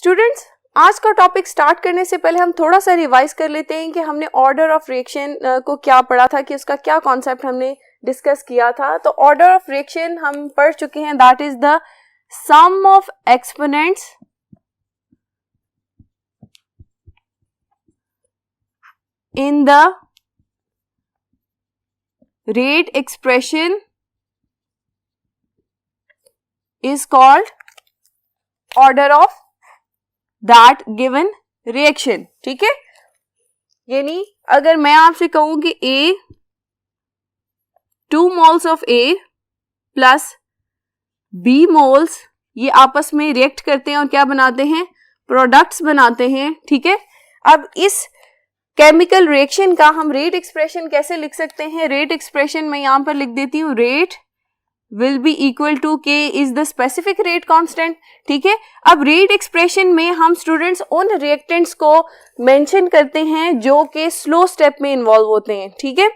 Students, आज का topic start करने से पहले हम थोड़ा सा रिवाइज कर लेते हैं कि हमने ऑर्डर ऑफ रिएक्शन को क्या पढ़ा था, कि उसका क्या कॉन्सेप्ट हमने डिस्कस किया था। तो ऑर्डर ऑफ रिएक्शन हम पढ़ चुके हैं, that is the sum of exponents in the rate expression is called order of that given reaction। ठीक है, यानी अगर मैं आपसे कहूं कि A 2 moles of A plus B moles ये आपस में रिएक्ट करते हैं और क्या बनाते हैं, प्रोडक्ट्स बनाते हैं। ठीक है, अब इस केमिकल रिएक्शन का हम रेट एक्सप्रेशन कैसे लिख सकते हैं? रेट एक्सप्रेशन मैं यहां पर लिख देती हूं, rate will be equal to K is the specific rate constant. ठीक है, अब रेट एक्सप्रेशन में हम स्टूडेंट्स उन रिएक्टेंट्स को मेंशन करते हैं जो कि स्लो स्टेप में इन्वॉल्व होते हैं। ठीक है,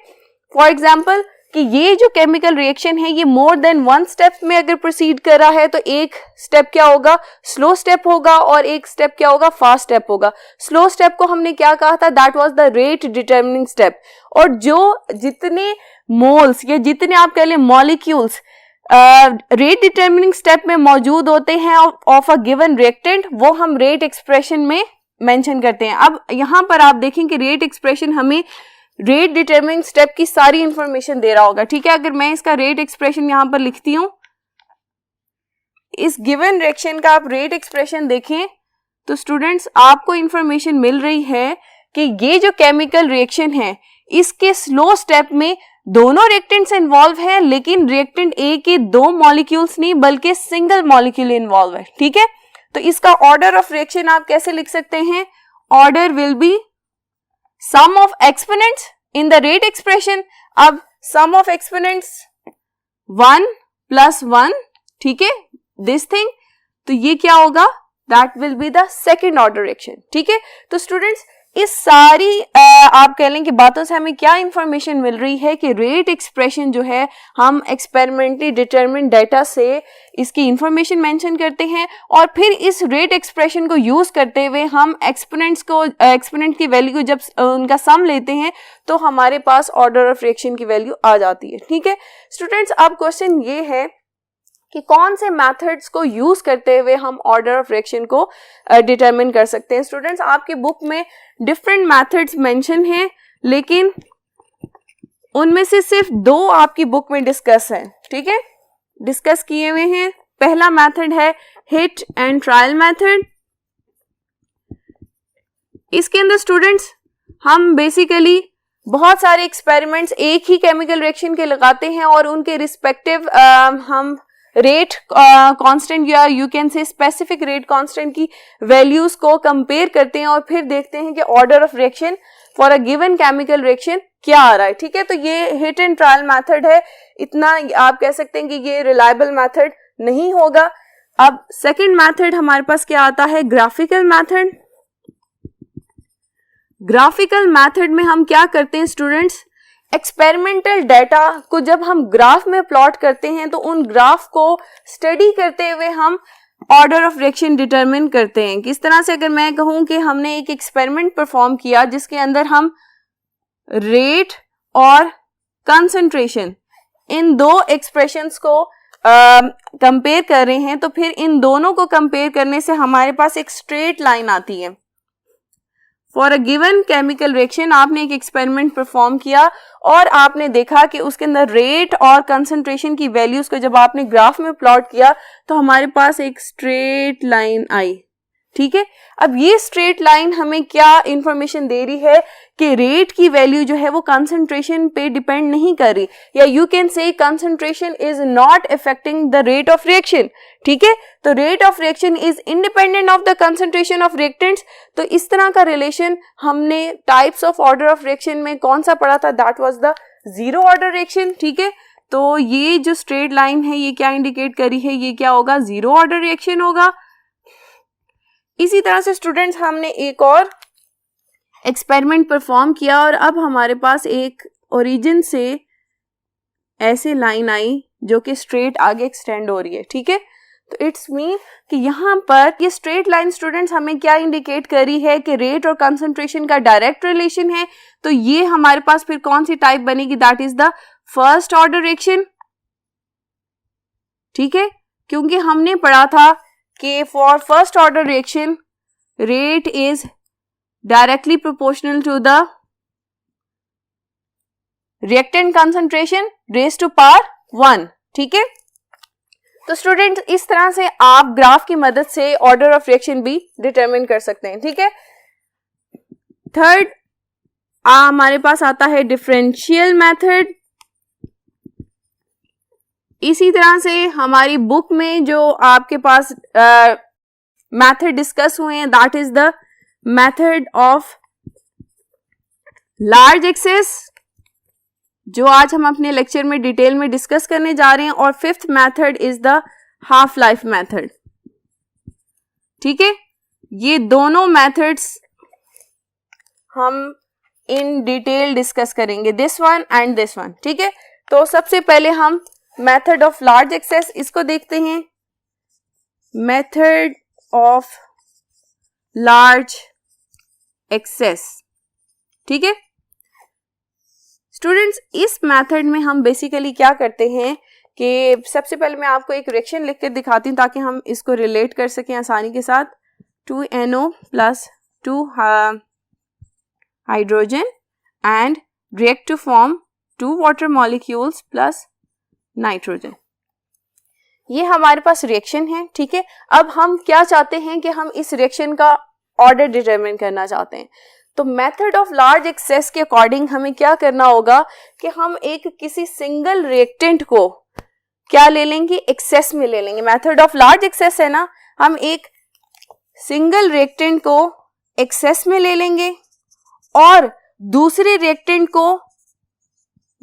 फॉर एग्जांपल कि ये जो केमिकल रिएक्शन है ये मोर देन वन स्टेप में अगर प्रोसीड कर रहा है तो एक स्टेप क्या होगा, स्लो स्टेप होगा, और एक स्टेप क्या होगा, फास्ट स्टेप होगा। स्लो स्टेप को हमने क्या कहा था, that was the rate determining step. और जो जितने मोल्स या जितने आप कह लें मॉलिक्यूल्स रेट डिटरमिनिंग स्टेप में मौजूद होते हैं ऑफ अ गिवन रिएक्टेंट, वो हम रेट एक्सप्रेशन में मेंशन करते हैं। अब यहां पर आप देखें कि रेट एक्सप्रेशन हमें रेट डिटरमिनिंग स्टेप की सारी इंफॉर्मेशन दे रहा होगा। ठीक है, अगर मैं इसका रेट एक्सप्रेशन यहां पर लिखती हूं, इस गिवन रिएक्शन का आप रेट एक्सप्रेशन देखें तो स्टूडेंट्स आपको इंफॉर्मेशन मिल रही है कि ये जो केमिकल रिएक्शन है इसके स्लो स्टेप में दोनों रिएक्टेंट्स इन्वॉल्व हैं, लेकिन रिएक्टेंट ए के 2 मॉलिक्यूल्स नहीं बल्कि सिंगल मॉलिक्यूल इन्वॉल्व है। ठीक है, तो इसका ऑर्डर ऑफ रिएक्शन आप कैसे लिख सकते हैं, order will be sum of exponents in the rate expression। अब sum of exponents 1 plus 1, ठीक है, this thing, तो ये क्या होगा, that will be the second order reaction। ठीक है, तो स्टूडेंट्स इस सारी आप कह लें कि बातों से हमें क्या इंफॉर्मेशन मिल रही है कि रेट एक्सप्रेशन जो है हम एक्सपेरिमेंटली डिटरमिन्ड डेटा से इसकी इंफॉर्मेशन मेंशन करते हैं, और फिर इस रेट एक्सप्रेशन को यूज करते हुए हम एक्सपोनेंट की वैल्यू जब उनका सम लेते हैं तो हमारे पास ऑर्डर ऑफ रिएक्शन की वैल्यू आ जाती है। ठीक है स्टूडेंट्स, अब क्वेश्चन ये है कि कौन से मेथड्स को यूज करते हुए हम ऑर्डर ऑफ रिएक्शन को डिटरमिन कर सकते हैं। स्टूडेंट्स, आपकी बुक में डिफरेंट मेथड्स मेंशन हैं, लेकिन उनमें से सिर्फ 2 आपकी बुक में डिस्कस हैं। ठीक है, डिस्कस किए हुए हैं। पहला मेथड है हिट एंड ट्रायल मेथड। इसके अंदर स्टूडेंट्स हम बेसिकली बहुत सारे एक्सपेरिमेंट्स एक ही केमिकल रिएक्शन के लगाते हैं और उनके रिस्पेक्टिव हम रेट कांस्टेंट या यू कैन से स्पेसिफिक रेट कांस्टेंट की वैल्यूज को कंपेयर करते हैं और फिर देखते हैं कि order of reaction for a given chemical reaction क्या आ रहा है। ठीक है, तो ये हिट एंड ट्रायल मेथड है, इतना आप कह सकते हैं कि ये रिलायबल मेथड नहीं होगा। अब सेकंड मेथड हमारे पास क्या आता है, ग्राफिकल मेथड। ग्राफिकल मेथड में हम क्या करते हैं स्टूडेंट्स, एक्सपेरिमेंटल डाटा को जब हम ग्राफ में प्लॉट करते हैं तो उन ग्राफ को स्टडी करते हुए हम ऑर्डर ऑफ रिएक्शन डिटरमिन करते हैं। किस तरह से, अगर मैं कहूं कि हमने एक एक्सपेरिमेंट परफॉर्म किया जिसके अंदर हम रेट और कंसंट्रेशन इन 2 एक्सप्रेशंस को कंपेयर कर रहे हैं, तो फिर इन दोनों को कंपेयर करने से हमारे पास एक स्ट्रेट लाइन आती है। For a given chemical reaction आपने एक एक्सपेरिमेंट परफॉर्म किया और आपने देखा कि उसके अंदर रेट और कंसंट्रेशन की वैल्यूज को जब आपने ग्राफ में प्लॉट किया तो हमारे पास एक स्ट्रेट लाइन आई। ठीक है, अब ये स्ट्रेट लाइन हमें क्या इंफॉर्मेशन दे रही है कि रेट की वैल्यू जो है वो कंसंट्रेशन पे डिपेंड नहीं कर रही, या यू कैन से concentration is not affecting the rate of reaction. ठीक है, तो rate of reaction is independent of the concentration of reactants. तो इस तरह का रिलेशन हमने types of order of reaction में कौन सा पढ़ा था, that was the zero order reaction. ठीक है, तो ये जो स्ट्रेट लाइन है ये क्या इंडिकेट करी है, ये क्या होगा, जीरो ऑर्डर रिएक्शन होगा। इसी तरह से स्टूडेंट्स हमने एक और एक्सपेरिमेंट परफॉर्म किया और अब हमारे पास एक ओरिजिन से ऐसे लाइन आई जो कि स्ट्रेट आगे एक्सटेंड हो रही है। ठीक है, तो इट्स मीन कि यहाँ पर ये स्ट्रेट लाइन स्टूडेंट्स हमें क्या इंडिकेट करी है कि रेट और कंसंट्रेशन का डायरेक्ट रिलेशन है। तो ये हमारे पास फिर कौन सी टाइप बनेगी, that is the first order reaction. ठीक है, क्योंकि हमने पढ़ा था कि for first order reaction rate is directly proportional to the reactant concentration raised to power 1। ठीक है, तो स्टूडेंट इस तरह से आप ग्राफ की मदद से ऑर्डर ऑफ रिएक्शन भी डिटरमिन कर सकते हैं। ठीक है, थर्ड हमारे पास आता है डिफरेंशियल मेथड। इसी तरह से हमारी बुक में जो आपके पास मेथड डिस्कस हुए हैं, that is the method of large access, जो आज हम अपने लेक्चर में डिटेल में डिस्कस करने जा रहे हैं। और fifth method is the half life method. ठीक है, ये दोनों मेथड्स हम इन डिटेल डिस्कस करेंगे, this one and this one. ठीक है, तो सबसे पहले हम मेथड ऑफ लार्ज एक्सेस इसको देखते हैं। Method of large access. ठीक है स्टूडेंट्स, इस मेथड में हम बेसिकली क्या करते हैं कि सबसे पहले मैं आपको एक रिएक्शन लिख कर दिखाती हूँ ताकि हम इसको रिलेट कर सकें आसानी के साथ। 2NO + 2 hydrogen and react to form 2 water molecules plus nitrogen. ये हमारे पास रिएक्शन है। ठीक है, अब हम क्या चाहते हैं कि हम इस रिएक्शन का ऑर्डर डिटरमिन करना चाहते हैं। तो मेथड ऑफ लार्ज एक्सेस के अकॉर्डिंग हमें क्या करना होगा कि हम एक किसी सिंगल रिएक्टेंट को क्या ले लेंगे, एक्सेस में ले लेंगे। मेथड ऑफ लार्ज एक्सेस है ना, हम एक सिंगल रिएक्टेंट को एक्सेस में ले लेंगे और दूसरे रिएक्टेंट को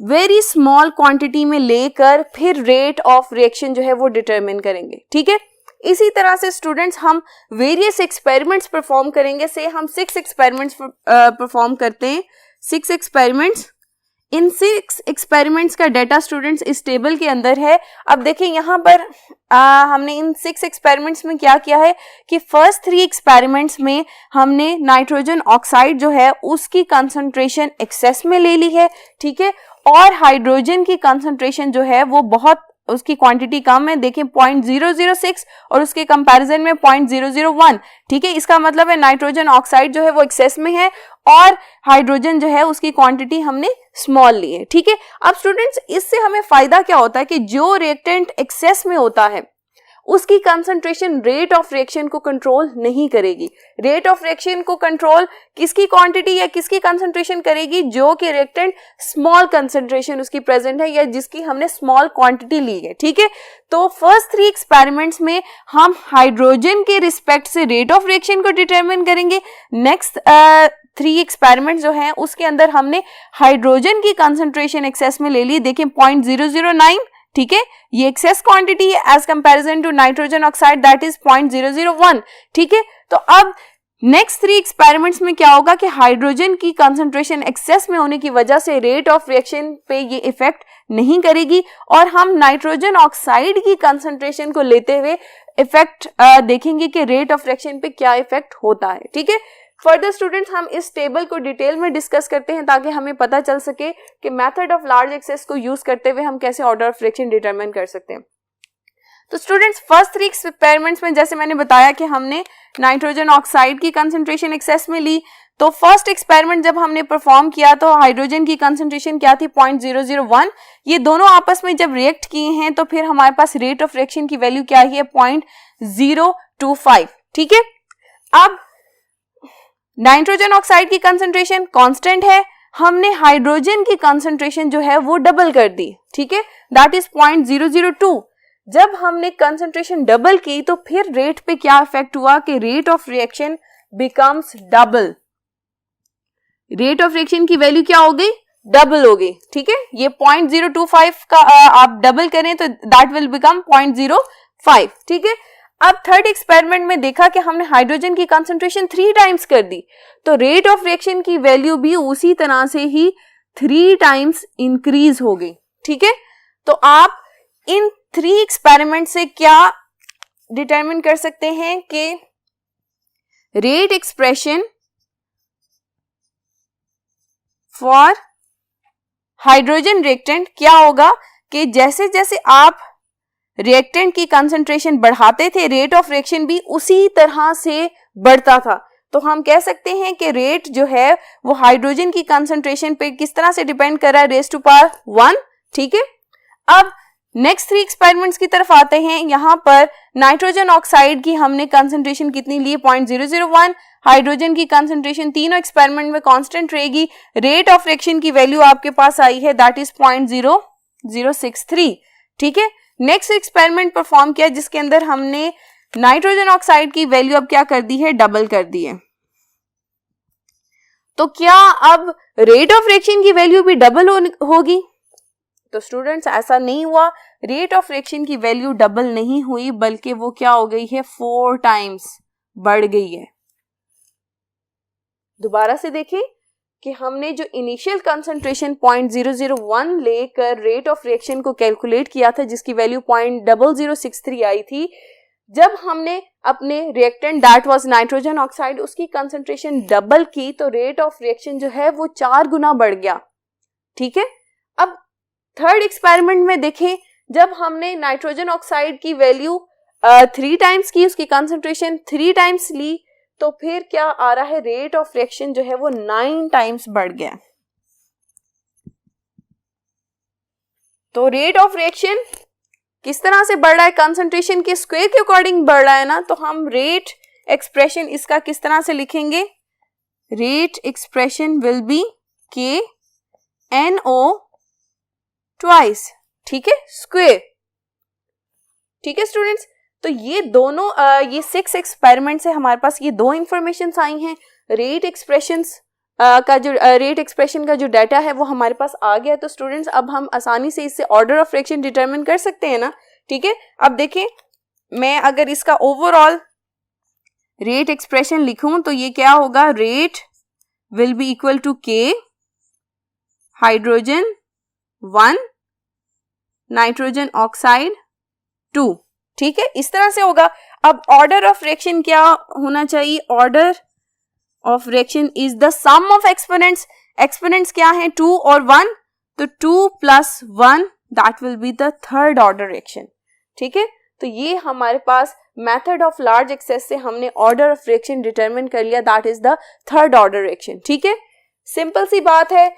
वेरी स्मॉल क्वांटिटी में लेकर फिर रेट ऑफ रिएक्शन जो है वो डिटरमिन करेंगे। ठीक है, इसी तरह से स्टूडेंट्स हम वेरियस एक्सपेरिमेंट्स परफॉर्म करेंगे। से हम 6 एक्सपेरिमेंट्स परफॉर्म करते हैं, 6 एक्सपेरिमेंट्स। इन 6 एक्सपेरिमेंट्स का डाटा स्टूडेंट्स इस टेबल के अंदर है। अब देखें यहाँ पर हमने इन 6 एक्सपेरिमेंट्स में क्या किया है कि फर्स्ट 3 एक्सपेरिमेंट्स में हमने नाइट्रोजन ऑक्साइड जो है उसकी कंसंट्रेशन एक्सेस में ले ली है। ठीक है, और हाइड्रोजन की कंसंट्रेशन जो है वो बहुत उसकी क्वांटिटी कम है। देखें 0.006 और उसके कंपैरिजन में 0.001। ठीक है, इसका मतलब है नाइट्रोजन ऑक्साइड जो है वो एक्सेस में है और हाइड्रोजन जो है उसकी क्वांटिटी हमने स्मॉल ली है। ठीक है, अब स्टूडेंट्स इससे हमें फायदा क्या होता है कि जो रिएक्टेंट एक्सेस में होता है उसकी कंसंट्रेशन रेट ऑफ रिएक्शन को कंट्रोल नहीं करेगी। रेट ऑफ रिएक्शन को कंट्रोल किसकी क्वांटिटी या किसकी कंसंट्रेशन करेगी, जो कि रिएक्टेंट स्मॉल कंसंट्रेशन उसकी प्रेजेंट है या जिसकी हमने स्मॉल क्वांटिटी ली है। ठीक है, तो फर्स्ट 3 एक्सपेरिमेंट्स में हम हाइड्रोजन के रिस्पेक्ट से रेट ऑफ रिएक्शन को डिटरमिन करेंगे। नेक्स्ट 3 एक्सपेरिमेंट जो हैं उसके अंदर हमने हाइड्रोजन की कंसंट्रेशन एक्सेस में ले ली। देखें 0.009। ठीक है, ये एक्सेस क्वांटिटी है as comparison to nitrogen oxide that is 0.001। ठीक है, तो अब नेक्स्ट 3 एक्सपेरिमेंट्स में क्या होगा कि हाइड्रोजन की कंसंट्रेशन एक्सेस में होने की वजह से रेट ऑफ रिएक्शन पे ये इफेक्ट नहीं करेगी और हम नाइट्रोजन ऑक्साइड की कंसंट्रेशन को लेते हुए इफेक्ट देखेंगे कि रेट ऑफ रिएक्शन पे क्या इफेक्ट होता है। ठीक है, फर्दर स्टूडेंट्स हम इस टेबल को डिटेल में डिस्कस करते हैं ताकि हमें पता चल सके कि मेथड ऑफ लार्ज एक्सेस को यूज करते हुए हम कैसे ऑर्डर ऑफ रिएक्शन डिटरमिन कर सकते हैं। तो स्टूडेंट्स फर्स्ट 3 एक्सपेरिमेंट्स में जैसे मैंने बताया कि हमने नाइट्रोजन ऑक्साइड की कंसंट्रेशन एक्सेस में ली। तो फर्स्ट एक्सपेरिमेंट जब हमने परफॉर्म किया तो हाइड्रोजन की कंसंट्रेशन क्या थी, 0.001। ये दोनों आपस में जब रिएक्ट किए हैं तो फिर हमारे पास रेट ऑफ रिएक्शन की वैल्यू क्या है, 0.025। ठीक है, अब नाइट्रोजन ऑक्साइड की कंसंट्रेशन कांस्टेंट है, हमने हाइड्रोजन की कंसंट्रेशन जो है वो डबल कर दी। ठीक है, दैट इज 0.002। जब हमने कंसंट्रेशन डबल की तो फिर रेट पे क्या इफेक्ट हुआ कि rate of reaction becomes double. Rate of reaction की वैल्यू क्या हो गई, डबल हो गई। ठीक है, ये 0.025 का आप डबल करें तो दैट विल बिकम 0.05। ठीक है, अब थर्ड एक्सपेरिमेंट में देखा कि हमने हाइड्रोजन की कंसंट्रेशन 3 टाइम्स कर दी तो रेट ऑफ रिएक्शन की वैल्यू भी उसी तरह से ही 3 टाइम्स इंक्रीज हो गई। ठीक है, तो आप इन 3 एक्सपेरिमेंट से क्या डिटरमिन कर सकते हैं कि rate expression for hydrogen reactant क्या होगा कि जैसे जैसे आप रिएक्टेंट की कंसंट्रेशन बढ़ाते थे रेट ऑफ रिएक्शन भी उसी तरह से बढ़ता था। तो हम कह सकते हैं कि रेट जो है वो हाइड्रोजन की कंसंट्रेशन पे किस तरह से डिपेंड कर रहा है, रेज़ टू पावर 1। ठीक है, अब नेक्स्ट 3 एक्सपेरिमेंट्स की तरफ आते हैं। यहाँ पर नाइट्रोजन ऑक्साइड की हमने कंसंट्रेशन कितनी ली, 0.001। हाइड्रोजन की कंसंट्रेशन तीनों एक्सपेरिमेंट में कांस्टेंट रहेगी। रेट ऑफ रिएक्शन की वैल्यू आपके पास आई है, दैट इज 0.0063। ठीक है, नेक्स्ट एक्सपेरिमेंट परफॉर्म किया जिसके अंदर हमने नाइट्रोजन ऑक्साइड की वैल्यू अब क्या कर दी है, डबल कर दी है। तो क्या अब रेट ऑफ रिएक्शन की वैल्यू भी डबल होगी? तो स्टूडेंट्स ऐसा नहीं हुआ, रेट ऑफ रिएक्शन की वैल्यू डबल नहीं हुई बल्कि वो क्या हो गई है, 4 टाइम्स बढ़ गई है। दोबारा से देखें कि हमने जो इनिशियल कंसंट्रेशन 0.001 लेकर रेट ऑफ रिएक्शन को कैलकुलेट किया था जिसकी वैल्यू 0.0063 आई थी, जब हमने अपने reactant that was nitrogen oxide उसकी कंसंट्रेशन डबल की तो रेट ऑफ रिएक्शन जो है वो 4 गुना बढ़ गया। ठीक है, अब थर्ड एक्सपेरिमेंट में देखें, जब हमने नाइट्रोजन ऑक्साइड की वैल्यू 3 टाइम्स की, उसकी कंसंट्रेशन 3 टाइम्स ली, तो फिर क्या आ रहा है, रेट ऑफ रिएक्शन जो है वो 9 टाइम्स बढ़ गया। तो रेट ऑफ रिएक्शन किस तरह से बढ़ रहा है, कंसंट्रेशन के स्क्वायर के अकॉर्डिंग बढ़ रहा है ना, तो हम रेट एक्सप्रेशन इसका किस तरह से लिखेंगे, rate expression will be KNO twice. ठीक है, स्क्वायर। ठीक है स्टूडेंट्स, तो ये दोनों ये 6 एक्सपेरिमेंट से हमारे पास ये 2 इंफॉर्मेशन आई हैं। रेट एक्सप्रेशन का जो डाटा है वो हमारे पास आ गया। तो स्टूडेंट्स अब हम आसानी से इससे ऑर्डर ऑफ रिएक्शन डिटरमिन कर सकते हैं ना। ठीक है, अब देखें, मैं अगर इसका ओवरऑल रेट एक्सप्रेशन लिखूं तो ये क्या होगा, rate will be equal to K hydrogen 1 nitrogen oxide 2। ठीक है, इस तरह से होगा। अब ऑर्डर ऑफ रिएक्शन क्या होना चाहिए, order of reaction is the sum of exponents. Exponents क्या है, 2 और 1, तो 2 + 1 that will be the third order reaction. ठीक है, तो ये हमारे पास मेथड ऑफ लार्ज एक्सेस से हमने ऑर्डर ऑफ रिएक्शन डिटरमिन कर लिया, that is the third order reaction. ठीक है, सिंपल सी बात है,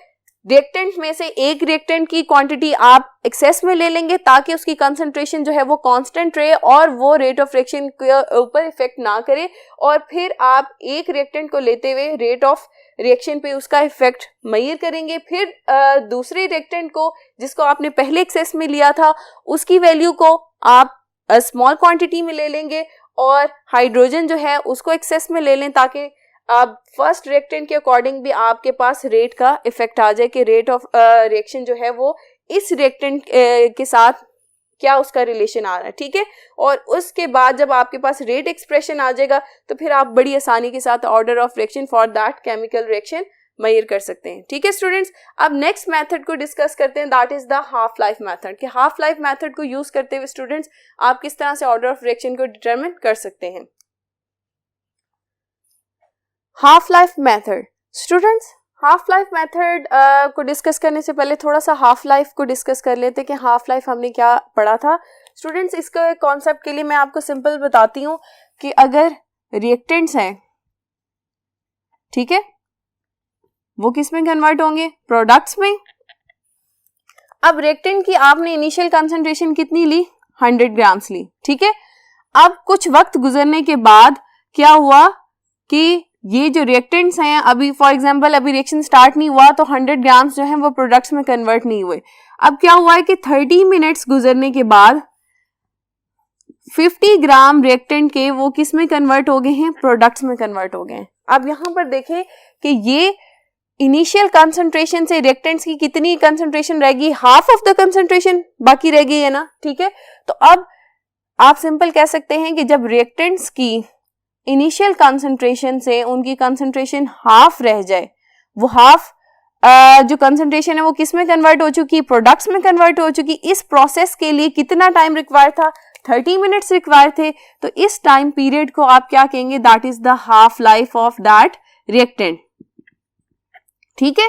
रिएक्टेंट में से एक रिएक्टेंट की क्वांटिटी आप एक्सेस में ले लेंगे ताकि उसकी कंसंट्रेशन जो है वो कांस्टेंट रहे और वो रेट ऑफ रिएक्शन के ऊपर इफेक्ट ना करे, और फिर आप एक रिएक्टेंट को लेते हुए रेट ऑफ रिएक्शन पे उसका इफेक्ट मेजर करेंगे। फिर दूसरे रिएक्टेंट को जिसको आपने पहले एक्सेस में लिया था उसकी वैल्यू को आप स्मॉल क्वांटिटी में ले लेंगे और हाइड्रोजन जो है उसको एक्सेस में ले लें ताकि अब फर्स्ट रिएक्टेंट के अकॉर्डिंग भी आपके पास रेट का इफेक्ट आ जाए कि रेट ऑफ रिएक्शन जो है वो इस रिएक्टेंट के साथ क्या उसका रिलेशन आ रहा है। ठीक है, और उसके बाद जब आपके पास रेट एक्सप्रेशन आ जाएगा तो फिर आप बड़ी आसानी के साथ order of reaction for that chemical reaction measure कर सकते हैं। ठीक है स्टूडेंट्स, अब नेक्स्ट मेथड को डिस्कस करते हैं, that is the half life method. कि हाफ लाइफ मेथड को यूज करते हुए स्टूडेंट्स आप किस तरह से ऑर्डर ऑफ रिएक्शन को डिटरमिन कर सकते हैं। Half life method, students half life method को डिस्कस करने से पहले थोड़ा सा हाफ लाइफ को डिस्कस कर लेते हैं कि हाफ लाइफ हमने क्या पढ़ा था। स्टूडेंट्स इसके कॉन्सेप्ट के लिए मैं आपको सिंपल बताती हूँ कि अगर रिएक्टेंट्स हैं, ठीक है, वो किस में कन्वर्ट होंगे, प्रोडक्ट्स में। अब रिएक्टेंट की आपने इनिशियल कंसंट्रेशन कितनी ली, 100 ग्राम्स ली। ठीक है, अब कुछ वक्त गुजरने के बाद क्या हुआ कि ये जो रिएक्टेंट्स हैं, अभी फॉर एग्जांपल अभी रिएक्शन स्टार्ट नहीं हुआ तो 100 ग्राम्स जो हैं वो प्रोडक्ट्स में कन्वर्ट नहीं हुए। अब क्या हुआ है कि 30 मिनट्स गुजरने के बाद 50 ग्राम रिएक्टेंट के वो किस में कन्वर्ट हो गए हैं, प्रोडक्ट्स में कन्वर्ट हो गए हैं। अब यहाँ पर देखें कि ये इनिशियल कंसंट्रेशन से रिएक्टेंट्स की कितनी कंसंट्रेशन रहेगी, हाफ ऑफ द कंसंट्रेशन बाकी रह गई है ना। ठीक है, तो अब आप सिंपल कह सकते हैं कि जब रिएक्टेंट्स की इनिशियल कंसंट्रेशन से उनकी कंसंट्रेशन हाफ रह जाए, वो हाफ जो कंसंट्रेशन है वो किस में कन्वर्ट हो चुकी, प्रोडक्ट्स में कन्वर्ट हो चुकी। इस प्रोसेस के लिए कितना टाइम रिक्वायर था, 30 मिनट्स रिक्वायर थे, तो इस टाइम पीरियड को आप क्या कहेंगे, that is the half life of that reactant. ठीक है,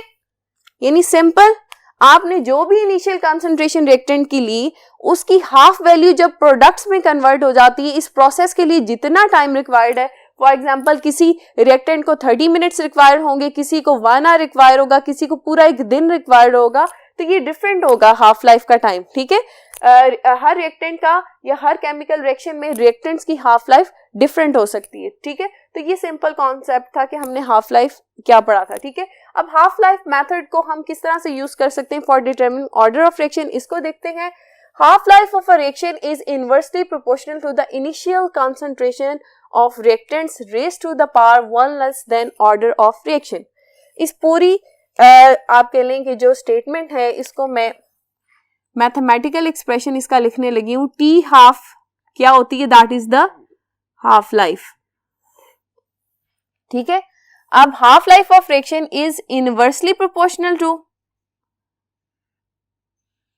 यानी सिंपल, आपने जो भी इनिशियल कंसंट्रेशन रिएक्टेंट की ली, उसकी हाफ वैल्यू जब प्रोडक्ट्स में कन्वर्ट हो जाती है, इस प्रोसेस के लिए जितना टाइम रिक्वायर्ड है, फॉर एग्जाम्पल किसी रिएक्टेंट को 30 मिनट्स रिक्वायर होंगे, किसी को 1 आवर रिक्वायर होगा, किसी को पूरा एक दिन रिक्वायर्ड होगा, तो ये डिफरेंट होगा हाफ लाइफ का टाइम। ठीक है, हर रिएक्टेंट का या हर केमिकल रिएक्शन में रिएक्टेंट्स की हाफ लाइफ डिफरेंट हो सकती है। ठीक है, तो ये सिंपल कॉन्सेप्ट था कि हमने हाफ लाइफ क्या पढ़ा था। ठीक है, अब हाफ लाइफ मेथड को हम किस तरह से यूज कर सकते हैं for determining order of reaction, इसको देखते हैं। Half life of a reaction is inversely proportional to the initial concentration of reactants raised to the power 1 less than order of reaction. इस पूरी आप कह लें कि जो स्टेटमेंट है, इसको मैं मैथमेटिकल एक्सप्रेशन इसका लिखने लगी हूं। टी हाफ क्या होती है, that is the half life. ठीक है, अब half life of reaction is inversely proportional to,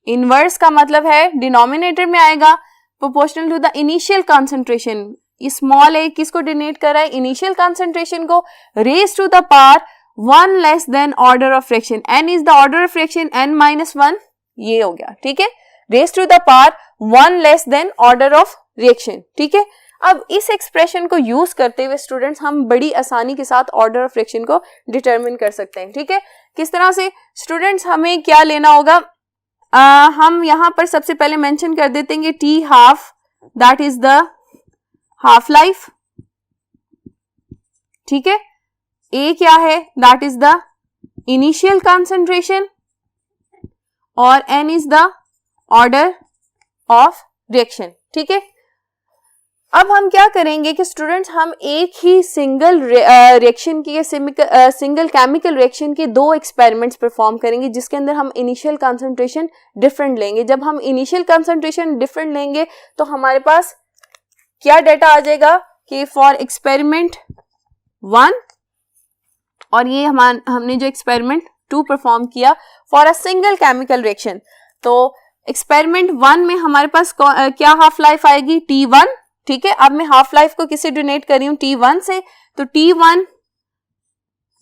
inverse का मतलब है डिनोमिनेटर में आएगा, proportional to the initial concentration. Small A किसको डिनोट कर रहा है, इनिशियल कंसंट्रेशन को, raise to the power 1 less than order of reaction. n is the order of reaction, n-1 ये हो गया। ठीक है, raise to the power 1 less than order of reaction. ठीक है, अब इस एक्सप्रेशन को यूज करते हुए स्टूडेंट्स हम बड़ी आसानी के साथ ऑर्डर ऑफ रिएक्शन को डिटरमिन कर सकते हैं। ठीक है, किस तरह से स्टूडेंट्स, हमें क्या लेना होगा, हम यहां पर सबसे पहले मेंशन कर देते हैं T half, that is the half life. ठीक है, ए क्या है, that is the initial concentration, और n is the order of reaction. ठीक है, अब हम क्या करेंगे कि स्टूडेंट्स हम एक ही सिंगल रिएक्शन की, सिंगल केमिकल रिएक्शन के 2 एक्सपेरिमेंट्स परफॉर्म करेंगे, जिसके अंदर हम इनिशियल कंसंट्रेशन डिफरेंट लेंगे। जब हम इनिशियल कंसंट्रेशन डिफरेंट लेंगे तो हमारे पास क्या डेटा आ जाएगा कि फॉर एक्सपेरिमेंट 1, और ये हमने जो एक्सपेरिमेंट 2 परफॉर्म किया for a single chemical reaction, तो एक्सपेरिमेंट 1 में हमारे पास क्या हाफ लाइफ आएगी, T1। ठीक है, अब मैं हाफ लाइफ को किससे डोनेट कर रही हूँ, T1 से, तो T1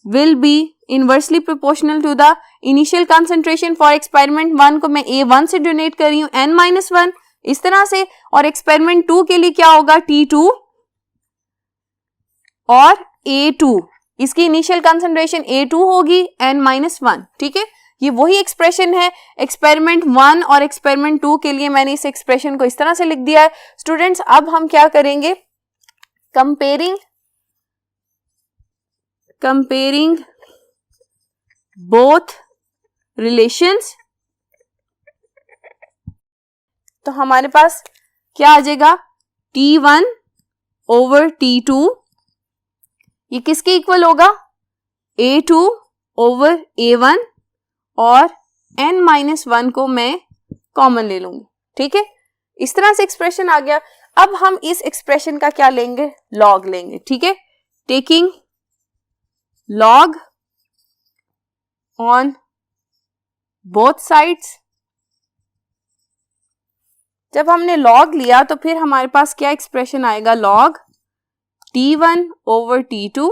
will be inversely proportional to the initial concentration. For experiment 1 को मैं A1 से डोनेट कर रही हूँ, n-1 इस तरह से, और एक्सपेरिमेंट 2 के लिए क्या होगा, T2 और A2, इसकी इनिशियल कंसंट्रेशन A2 होगी, n-1। ठीक है, ये वही एक्सप्रेशन है एक्सपेरिमेंट 1 और एक्सपेरिमेंट 2 के लिए, मैंने इस एक्सप्रेशन को इस तरह से लिख दिया है। स्टूडेंट्स, अब हम क्या करेंगे, कंपेयरिंग बोथ रिलेशंस, तो हमारे पास क्या आ जाएगा, T1 ओवर T2, ये किसके इक्वल होगा, A2 ओवर A1, और n-1 को मैं कॉमन ले लूंगी। ठीक है, इस तरह से एक्सप्रेशन आ गया। अब हम इस एक्सप्रेशन का क्या लेंगे, लॉग लेंगे। ठीक है, taking log on both sides. जब हमने लॉग लिया तो फिर हमारे पास क्या एक्सप्रेशन आएगा, log T1 over T2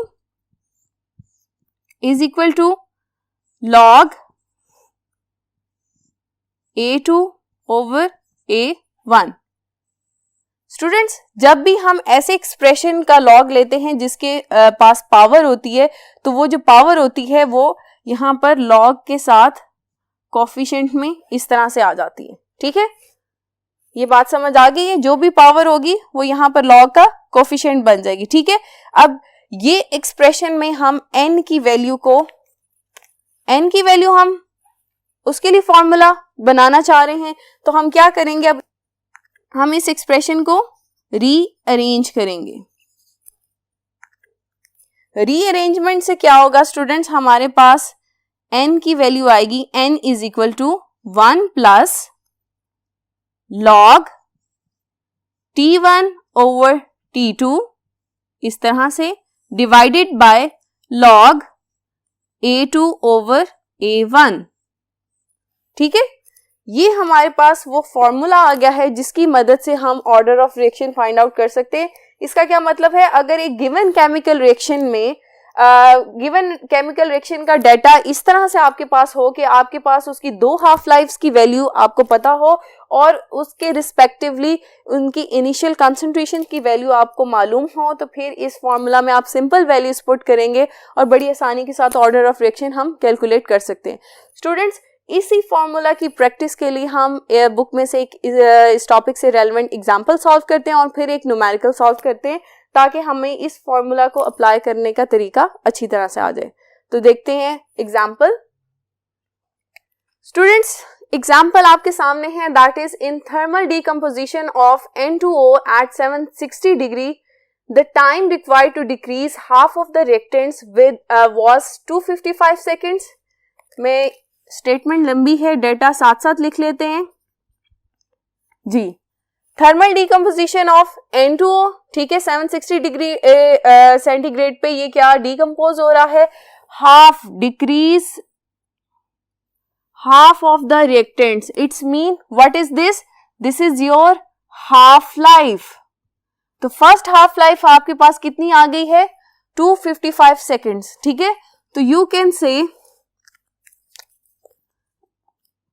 is equal to log A2 over A1। Students, जब भी हम ऐसे एक्सप्रेशन का लॉग लेते हैं जिसके पास पावर होती है, तो वो जो पावर होती है वो यहां पर लॉग के साथ कोफिशिएंट में इस तरह से आ जाती है। ठीक है, ये बात समझ आ गई है, जो भी पावर होगी वो यहां पर लॉग का कोफिशिएंट बन जाएगी। ठीक है, अब ये एक्सप्रेशन में हम n की वैल्यू हम उसके लिए फॉर्मूला बनाना चाह रहे हैं, तो हम क्या करेंगे, अब हम इस एक्सप्रेशन को रीअरेंज करेंगे। रीअरेंजमेंट से क्या होगा स्टूडेंट्स, हमारे पास n की वैल्यू आएगी, n is equal to 1 plus log T1 over T2 इस तरह से, divided by log A2 over A1। ठीक है, ये हमारे पास वो फॉर्मूला आ गया है जिसकी मदद से हम order of reaction find out कर सकते हैं। इसका क्या मतलब है, अगर एक गिवन केमिकल रिएक्शन में गिवन केमिकल रिएक्शन का डाटा इस तरह से आपके पास हो कि आपके पास उसकी 2 हाफ लाइफ्स की वैल्यू आपको पता हो और उसके रिस्पेक्टिवली उनकी इनिशियल कंसंट्रेशन की वैल्यू आपको मालूम हो, तो फिर इस फॉर्मूला में आप सिंपल वैल्यूज पुट करेंगे और बड़ी आसानी के साथ ऑर्डर ऑफ रिएक्शन हम कैलकुलेट कर सकते हैं। स्टूडेंट्स, इसी फॉर्मूला की प्रैक्टिस के लिए हम बुक में से इस टॉपिक से रेलेवेंट एग्जाम्पल सॉल्व करते हैं और फिर एक न्यूमेरिकल सॉल्व करते हैं ताकि हमें इस फॉर्मूला को अप्लाई करने का तरीका अच्छी तरह से आ जाए। तो देखते हैं एग्जाम्पल। स्टूडेंट्स, एग्जाम्पल आपके सामने है, that is in thermal decomposition of N2O at 760 degree the time required to decrease half of the reactants was 255 seconds। में स्टेटमेंट लंबी है, डेटा साथ साथ लिख लेते हैं जी। थर्मल डीकम्पोजिशन ऑफ N2O, ठीक है, 760 डिग्री सेंटीग्रेड पे ये क्या डीकम्पोज हो रहा है, half decrease half of the reactants, it's mean what is this, this is your half life। तो फर्स्ट हाफ लाइफ आपके पास कितनी आ गई है, 255 सेकेंड्स, ठीक है। तो यू कैन से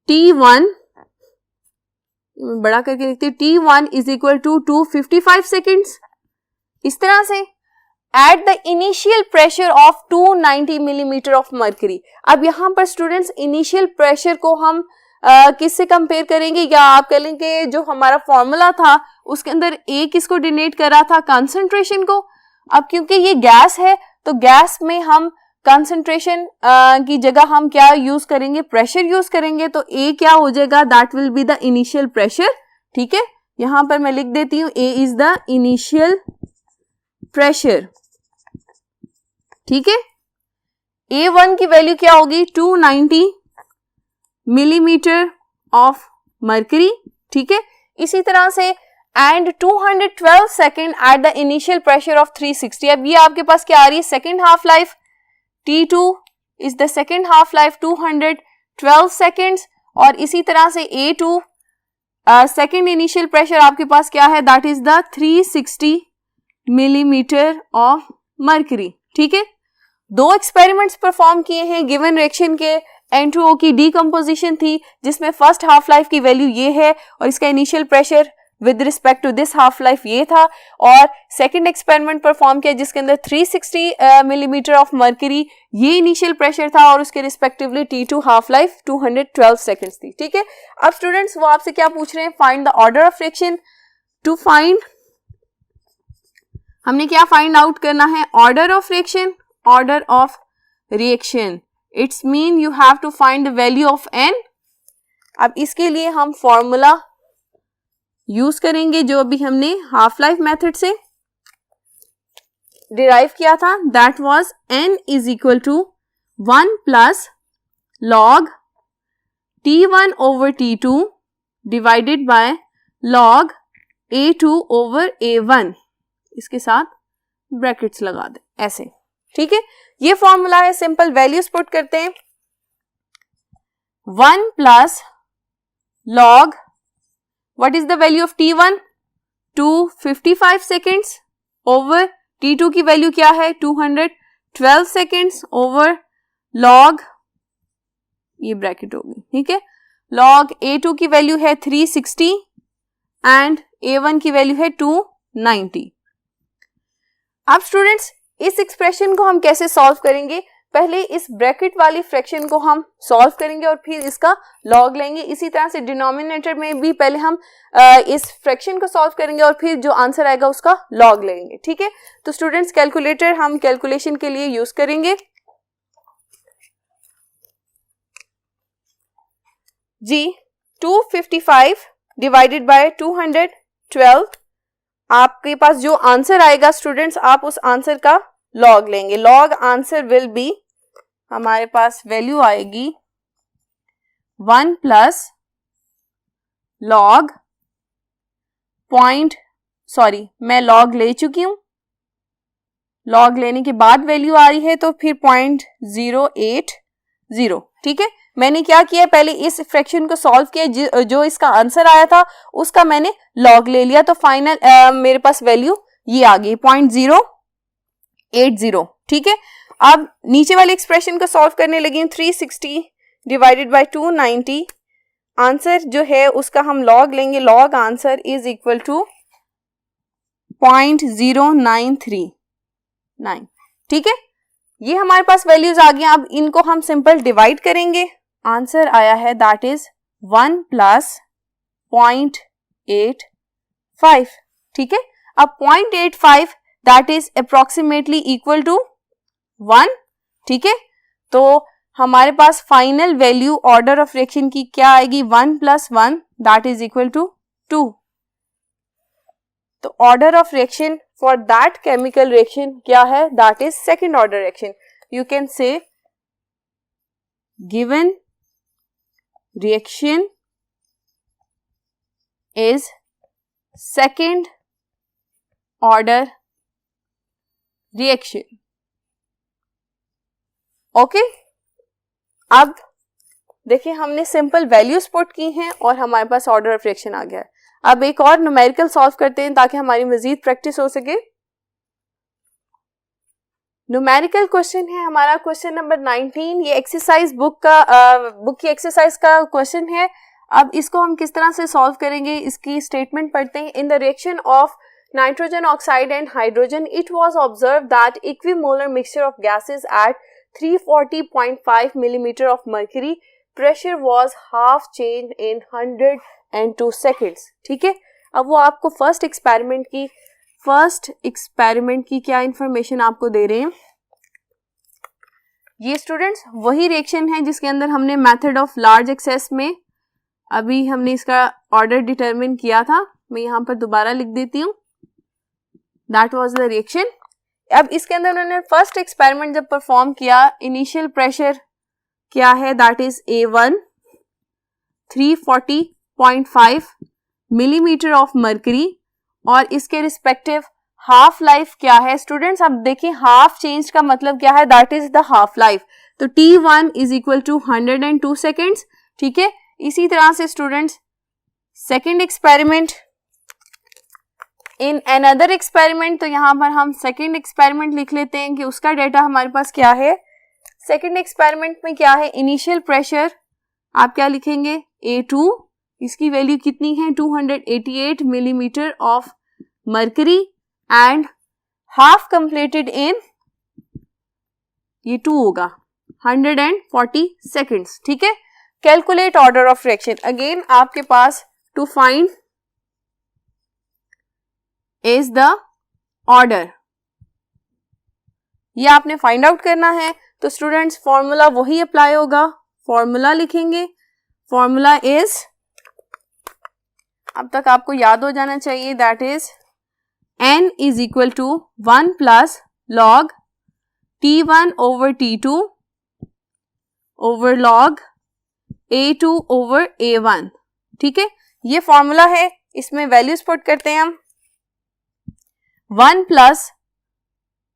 T1, बड़ा करके लिखते हैं, T1 is equal to 255 seconds. इस तरह से at the initial pressure of 290 millimetre of mercury. अब यहाँ पर स्टूडेंट्स इनिशियल प्रेशर को हम किससे कंपेयर करेंगे, या आप कह लेंगे जो हमारा फॉर्मूला था उसके अंदर ए किसको डिनोट कर रहा था, कंसंट्रेशन को। अब क्योंकि ये गैस है तो गैस में हम कंसंट्रेशन की जगह हम क्या यूज करेंगे, प्रेशर यूज करेंगे। तो ए क्या हो जाएगा, that will be the initial pressure, ठीक है। यहां पर मैं लिख देती हूं ए इज द इनिशियल प्रेशर, ठीक है। A1 की वैल्यू क्या होगी, 290 मिलीमीटर ऑफ मर्करी, ठीक है। इसी तरह से and 212 second at the initial pressure of 360। अब ये आपके पास क्या आ रही है, second half life. T2 is the second half life 212 seconds. और इसी तरह से A2 सेकेंड इनिशियल प्रेशर आपके पास क्या है, that is the 360 millimetre of mercury, ठीक है। 2 एक्सपेरिमेंट्स परफॉर्म किए हैं गिवन रिएक्शन के। N2O की डीकम्पोजिशन थी जिसमें फर्स्ट हाफ लाइफ की वैल्यू ये है और इसका initial pressure with respect to this half life ये था। और सेकंड एक्सपेरिमेंट परफॉर्म किया जिसके अंदर 360 मिलीमीटर ऑफ मर्करी ये इनिशियल प्रेशर था और उसके respectively T2 half life 212 seconds थी, ठीक है। अब स्टूडेंट्स वो आपसे क्या पूछ रहे हैं, find the order of reaction. To find, हमने क्या फाइंड आउट करना है, order of reaction. Order of reaction, it's mean you have to find the value of n। अब इसके लिए हम फॉर्मूला यूज करेंगे जो अभी हमने हाफ लाइफ मेथड से डिराइव किया था, that was n is equal to 1 plus log T1 over T2 divided by log A2 over A1। इसके साथ ब्रैकेट्स लगा दे ऐसे, ठीक है। ये फॉर्मूला है, सिंपल वैल्यूज पुट करते हैं। 1 plus log, what is the value of T1, 255 seconds over T2 की वैल्यू क्या है, 212 सेकेंड्स ओवर लॉग, ये ब्रैकेट होगी, ठीक है। लॉग A2 की वैल्यू है 360 एंड A1 की वैल्यू है 290। अब स्टूडेंट्स इस एक्सप्रेशन को हम कैसे सॉल्व करेंगे, पहले इस ब्रैकेट वाली फ्रैक्शन को हम सॉल्व करेंगे और फिर इसका लॉग लेंगे। इसी तरह से डिनोमिनेटर में भी पहले हम इस फ्रैक्शन को सॉल्व करेंगे और फिर जो आंसर आएगा उसका लॉग लेंगे, ठीक है। तो स्टूडेंट्स कैलकुलेटर हम कैलकुलेशन के लिए यूज करेंगे जी। 255 डिवाइडेड बाय 212, आपके पास जो आंसर आएगा स्टूडेंट्स आप उस आंसर का लॉग लेंगे। लॉग आंसर विल बी, हमारे पास वैल्यू आएगी 1 प्लस लॉग मैं लॉग ले चुकी हूं, लॉग लेने के बाद वैल्यू आ रही है तो फिर 0.080, ठीक है। मैंने क्या किया, पहले इस फ्रैक्शन को सॉल्व किया, जो इसका आंसर आया था उसका मैंने लॉग ले लिया, तो फाइनल मेरे पास वैल्यू ये आ गई 0.080, ठीक है। अब नीचे वाले एक्सप्रेशन को सॉल्व करने लगी 360 डिवाइडेड बाय 290, आंसर जो है उसका हम लॉग लेंगे, log answer is equal to 0.0939, ठीक है। ये हमारे पास वैल्यूज आ गई। अब इनको हम सिंपल डिवाइड करेंगे, आंसर आया है दैट इज 1 + 0.85, ठीक है। अब 0.85 that is approximately equal to 1, ठीक है। तो हमारे पास final value order of reaction की क्या आएगी, 1 + 1 दैट इज इक्वल टू 2। तो order of reaction for that chemical reaction क्या है, that is second order reaction. You can say given reaction is second order reaction, okay. अब देखिए हमने simple values put की हैं और हमारे पास ऑर्डर ऑफ रिएक्शन आ गया है। अब एक और न्यूमेरिकल सॉल्व करते हैं ताकि हमारी मजीद प्रैक्टिस हो सके। न्यूमेरिकल क्वेश्चन है हमारा क्वेश्चन नंबर 19, ये एक्सरसाइज बुक की एक्सरसाइज का क्वेश्चन है। अब इसको हम किस तरह से सॉल्व करेंगे, इसकी स्टेटमेंट पढ़ते हैं। In the reaction of nitrogen oxide and hydrogen it was observe that equimolar mixture of gases at 340.5 millimeter of mercury pressure was half change in 102 seconds, ठीक है। अब वो आपको फर्स्ट एक्सपेरिमेंट की क्या इंफॉर्मेशन आपको दे रहे हैं। ये स्टूडेंट्स वही रिएक्शन है जिसके अंदर हमने मेथड ऑफ लार्ज एक्सेस में अभी हमने इसका ऑर्डर डिटरमिन किया था। मैं यहाँ पर दोबारा लिख देती हूँ, दैट वाज द रिएक्शन। अब इसके अंदर उन्होंने फर्स्ट एक्सपेरिमेंट जब परफॉर्म किया, इनिशियल प्रेशर क्या है, that is A1 340.5 millimetre of mercury, और इसके रिस्पेक्टिव हाफ लाइफ क्या है स्टूडेंट्स। अब देखिए हाफ चेंज का मतलब क्या है, that is the half life. तो T1 is equal to 102 seconds, ठीक है। इसी तरह से students second experiment in another experiment, तो यहां पर हम सेकेंड एक्सपेरिमेंट लिख लेते हैं कि उसका डेटा हमारे पास क्या है। सेकेंड एक्सपेरिमेंट में क्या है, इनिशियल प्रेशर आप क्या लिखेंगे, A2, इसकी वैल्यू कितनी है 288 millimetre of mercury and half completed in, ये 2 होगा 140 सेकेंड्स, ठीक है। Calculate order of reaction, again आपके पास to find is the order, ये आपने फाइंड आउट करना है। तो स्टूडेंट्स फॉर्मूला वही अप्लाई होगा, फॉर्मूला लिखेंगे, फॉर्मूला इज, अब तक आपको याद हो जाना चाहिए, that is N is equal to 1 plus log T1 over T2 over log A2 over A1, ठीक है। ये फॉर्मूला है, इसमें वैल्यूज पुट करते हैं हम। 1 प्लस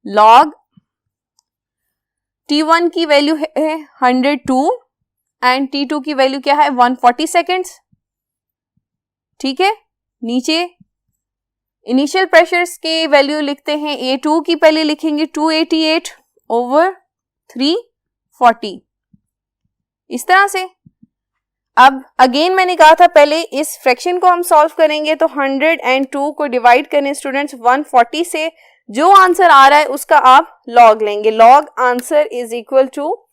लॉग T1 की वैल्यू है 102 एंड T2 की वैल्यू क्या है 140 सेकेंड्स, ठीक है। नीचे इनिशियल प्रेशर्स की वैल्यू लिखते हैं, A2 की पहले लिखेंगे 288 ओवर 340, इस तरह से। अब अगेन मैंने कहा था पहले इस फ्रैक्शन को हम सॉल्व करेंगे, तो 102 को डिवाइड करें स्टूडेंट्स 140 से, जो आंसर आ रहा है उसका आप लॉग लेंगे, log answer is equal to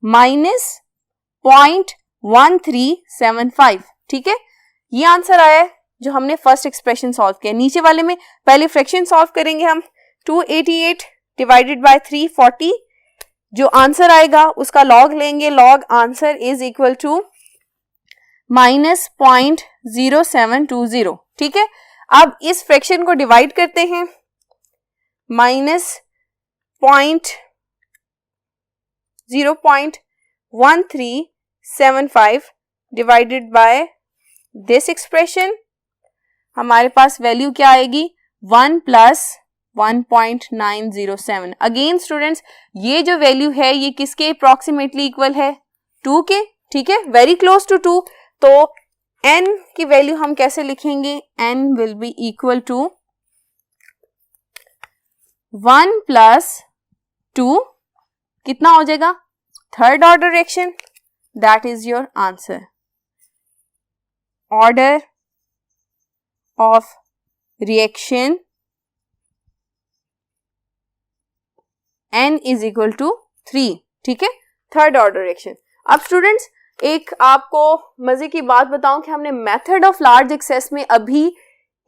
-0.1375, ठीक है। ये आंसर आया है जो हमने फर्स्ट एक्सप्रेशन सॉल्व किया। नीचे वाले में पहले फ्रैक्शन सॉल्व करेंगे हम, 288 डिवाइडेड बाय 340, जो आंसर आएगा उसका लॉग लेंगे, log answer is equal to -0.0720, ठीक है। अब इस फ्रैक्शन को डिवाइड करते हैं, -0.1375 डिवाइडेड बाय दिस एक्सप्रेशन, हमारे पास वैल्यू क्या आएगी 1 प्लस 1.907। अगेन स्टूडेंट्स ये जो वैल्यू है ये किसके अप्रोक्सीमेटली इक्वल है? 2 के, ठीक है, वेरी क्लोज टू 2। तो n की वैल्यू हम कैसे लिखेंगे? n will be equal to 1 plus 2, कितना हो जाएगा? Third order reaction. That is your answer. Order of reaction n is equal to 3, ठीक है, थर्ड ऑर्डर रिएक्शन। अब स्टूडेंट्स एक आपको मजे की बात बताऊं कि हमने मेथड ऑफ लार्ज एक्सेस में अभी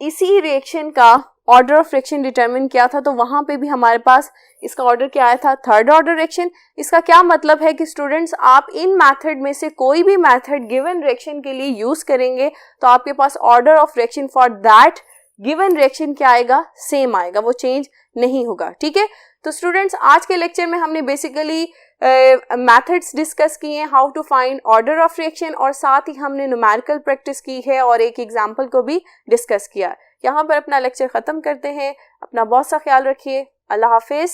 इसी रिएक्शन का ऑर्डर ऑफ रिएक्शन डिटरमिन किया था, तो वहां पे भी हमारे पास इसका ऑर्डर क्या आया था? Third order reaction. इसका क्या मतलब है कि स्टूडेंट्स आप इन मेथड में से कोई भी मेथड गिवन रिएक्शन के लिए यूज करेंगे तो आपके पास order of reaction for that given reaction क्या आएगा? सेम आएगा, वो चेंज नहीं होगा, ठीक है। तो स्टूडेंट्स आज के लेक्चर में हमने बेसिकली मेथड्स डिस्कस किए हैं, how to find order of reaction, और साथ ही हमने न्यूमेरिकल प्रैक्टिस की है और एक एग्जांपल को भी डिस्कस किया। यहाँ पर अपना लेक्चर खत्म करते हैं। अपना बहुत सा ख्याल रखिए। अल्लाह हाफिज।